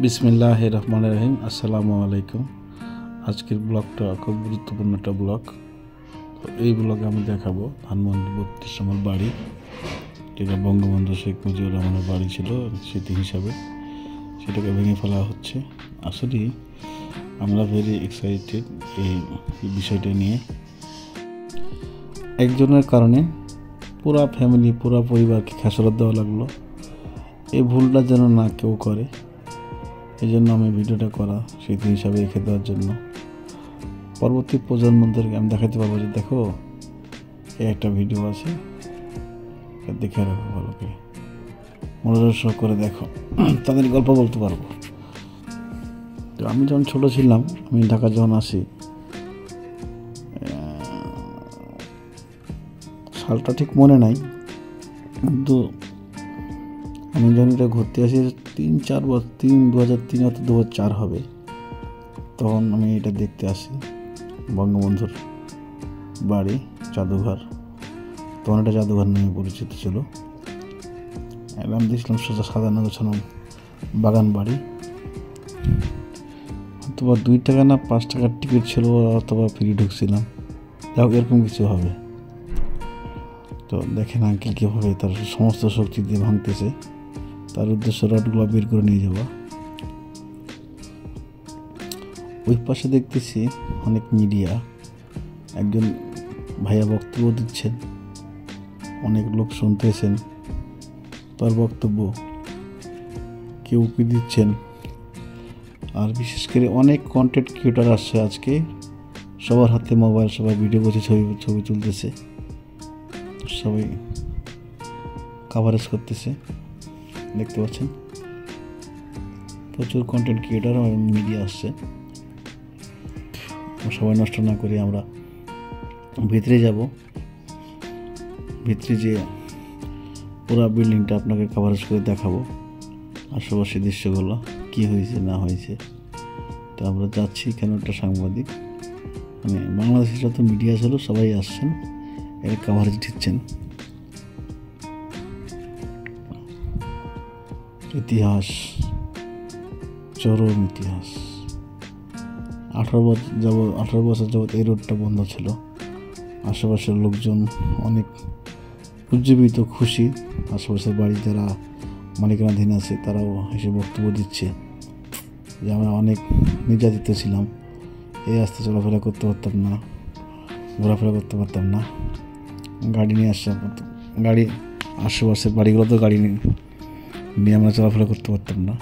বিসমিল্লাহির রহমানির রহিম। আসসালামু আলাইকুম। আজকের ব্লগটা খুব গুরুত্বপূর্ণ একটা ব্লগ। তো এই ব্লগে আমি দেখাবো ধানমন্ডি 32 নম্বর বাড়ি, যেটা বঙ্গবন্ধু শেখ মুজিবুর রহমানের বাড়ি ছিল স্মৃতি হিসাবে, সেটাকে ভেঙে ফেলা হচ্ছে। আসলে আমরা ভেরি এক্সাইটেড এই বিষয়টা নিয়ে। একজনের কারণে পুরা ফ্যামিলি, পুরা পরিবারকে খেসারত দেওয়া লাগলো। এই ভুলটা যেন না কেউ করে, এই জন্য আমি ভিডিওটা করা স্মৃতি হিসাবে রেখে দেওয়ার জন্য। পরবর্তী প্রজন্মদেরকে আমি দেখাতে পারবো যে দেখো এই একটা ভিডিও আছে, দেখে রাখো, ভালো করে মনোযোগ করে দেখো, তাদের গল্প বলতে পারবো। তো আমি যখন ছোটো ছিলাম, আমি ঢাকা যখন আসি, সালটা ঠিক মনে নাই, কিন্তু আমি যখন এটা ঘুরতে আসি 2003 অথবা 2004 হবে, তখন আমি এটা দেখতে আসি বঙ্গবন্ধুর বাড়ি, জাদুঘর। তখন এটা জাদুঘর নামে পরিচিত ছিল। আমি দেখছিলাম সোজা সাজানো গোছানো বাগান বাড়ি, অথবা 2 টাকা না 5 টাকার টিকিট ছিল, অথবা ফ্রি ঢুকছিলাম, যাই হোক এরকম কিছু হবে। তো দেখেন আঙ্কেল কীভাবে তার সমস্ত শক্তি দিয়ে ভাঙতেছে, তার উদ্দেশ্য রডগুলো বের করে নিয়ে যাওয়া। ওই পাশে দেখতেছি অনেক মিডিয়া, একজন ভাইয়া বক্তব্য দিচ্ছেন, অনেক লোক শুনতেছেন তার বক্তব্য, কেউ কি দিচ্ছেন। আর বিশেষ করে অনেক কন্টেন্ট ক্রিয়েটর আসছে আজকে, সবার হাতে মোবাইল, সবাই ভিডিও করছে, ছবি তুলতেছে, সবাই কাভারেজ করতেছে, দেখতে পাচ্ছেন প্রচুর কন্টেন্ট ক্রিয়েটর আর মিডিয়া আসছে। সবাই নষ্ট না করে আমরা ভিতরে যাব, ভিতরে যে পুরো বিল্ডিংটা আপনাকে কাভারেজ করে দেখাবো, আশেপাশে দৃশ্যগুলো কী হয়েছে না হয়েছে। তো আমরা যাচ্ছি, কেন একটা সাংবাদিক, মানে বাংলাদেশের যত মিডিয়া ছিল সবাই আসছেন, এর কাভারেজ দিচ্ছেন। ইতিহাস, চরম ইতিহাস। 18 বছর যাবৎ এই রোডটা বন্ধ ছিল। আশেপাশের লোকজন অনেক উজ্জীবিত, খুশি। আশেপাশের বাড়ি যারা মালিকানাধীন আছে তারাও এসে বক্তব্য দিচ্ছে যে আমরা অনেক নির্যাতিত ছিলাম, এই রাস্তা চলাফেরা করতে পারতাম না, ঘোরাফেরা করতে পারতাম না, গাড়ি নিয়ে গাড়ি আশেপাশের বাড়িগুলো তো গাড়ি নিয়ে আমরা চলাফেরা করতে পারতাম না।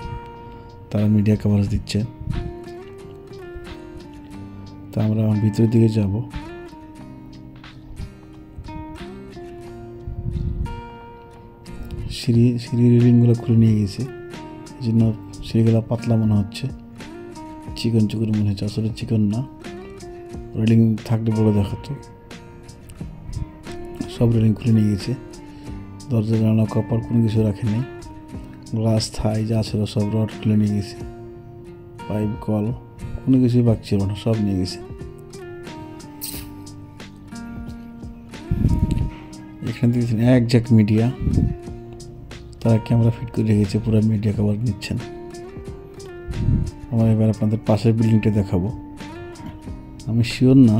তারা মিডিয়া কভারেজ দিচ্ছে। তা আমরা ভিতরের দিকে যাব। সিঁড়ি রেলিংগুলো খুলে নিয়ে গেছে, এই জন্য সিঁড়িগুলো পাতলা মনে হচ্ছে, চিকন মনে হচ্ছে। আসলে চিকন না, রেলিং থাকলে বলে দেখাতো। সব রেলিং খুলে নিয়ে গেছে, দরজা জানালা কপার কোনো কিছু রাখে নেই, গ্লাস থাই যা ছিল সব রড খুলে নিয়ে গেছে, পাইপ কল কোনো কিছুই বাকি ছিল না, সব নিয়ে গেছে। এখানে দেখছেন এক ঝাঁক মিডিয়া, তারা ক্যামেরা ফিট করে রেখেছে, পুরো মিডিয়া কভার নিচ্ছেন। আমরা এবার আপনাদের পাশের বিল্ডিংটা দেখাবো। আমি শিওর না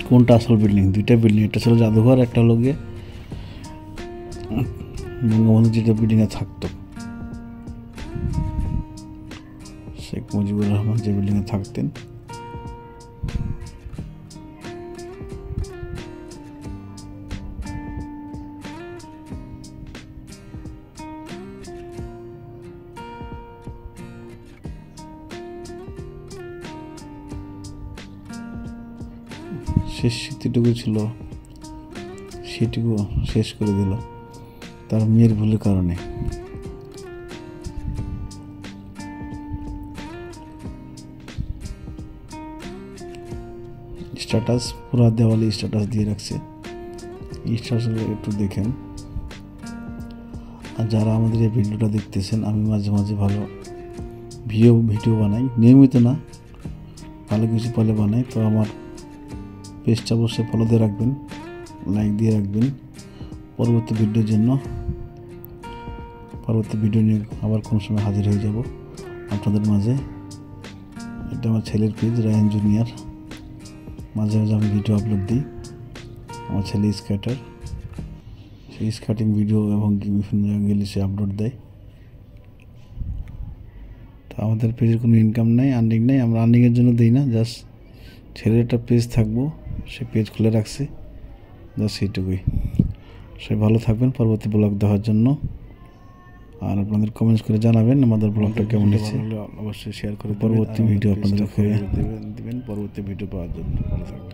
কোনটা আসল বিল্ডিং, 2টা বিল্ডিং, একটা ছিল জাদুঘর, একটা হলো গিয়ে বঙ্গবন্ধু যেটা বিল্ডিংয়ে থাকতো, শেখ মুজিবুর রহমান যে বিল্ডিংয়ে থাকতেন। শেষ স্মৃতিটুকু ছিল, সেটুকু শেষ করে দিল তার মেয়ের ভুলের কারণে। স্ট্যাটাস, পুরো দেওয়ালে স্ট্যাটাস দিয়ে রাখছে, স্ট্যাটাসগুলো একটু দেখেন। আর যারা আমাদের এই ভিডিওটা দেখতেছেন, আমি মাঝে মাঝে ভালো ভিডিও বানাই, নিয়মিত না, ভালো কিছু পালে বানাই। তো আমার পেজটা অবশ্যই ফলো দিয়ে রাখবেন, লাইক দিয়ে রাখবেন পরবর্তী ভিডিওর জন্য। পরবর্তী ভিডিও নিয়ে আবার কোনো সময় হাজির হয়ে যাব। আপনাদের মাঝে। এটা আমার ছেলের পেজ রায়ান জুনিয়র। মাঝে মাঝে আমি ভিডিও আপলোড দিই। আমার ছেলে স্কেটার, সেই স্কেটিং ভিডিও এবং বিভিন্ন জায়গায় গেলে সে আপলোড দেয়। তো আমাদের পেজের কোনো ইনকাম নেই, আর্নিং নেই, আমরা আর্নিংয়ের জন্য দিই না, জাস্ট ছেলের একটা পেজ থাকবো, সে পেজ খুলে রাখছে, জাস্ট সেইটুকুই। সে ভালো থাকবেন পরবর্তী ব্লগ দেওয়ার জন্য। আর আপনাদের কমেন্টস করে জানাবেন আমাদের ব্লগটা কেমন হয়েছে, অবশ্যই শেয়ার করে পরবর্তী ভিডিও আপনাদের দিবেন পরবর্তী ভিডিও পাওয়ার জন্য। ভালো থাকবেন।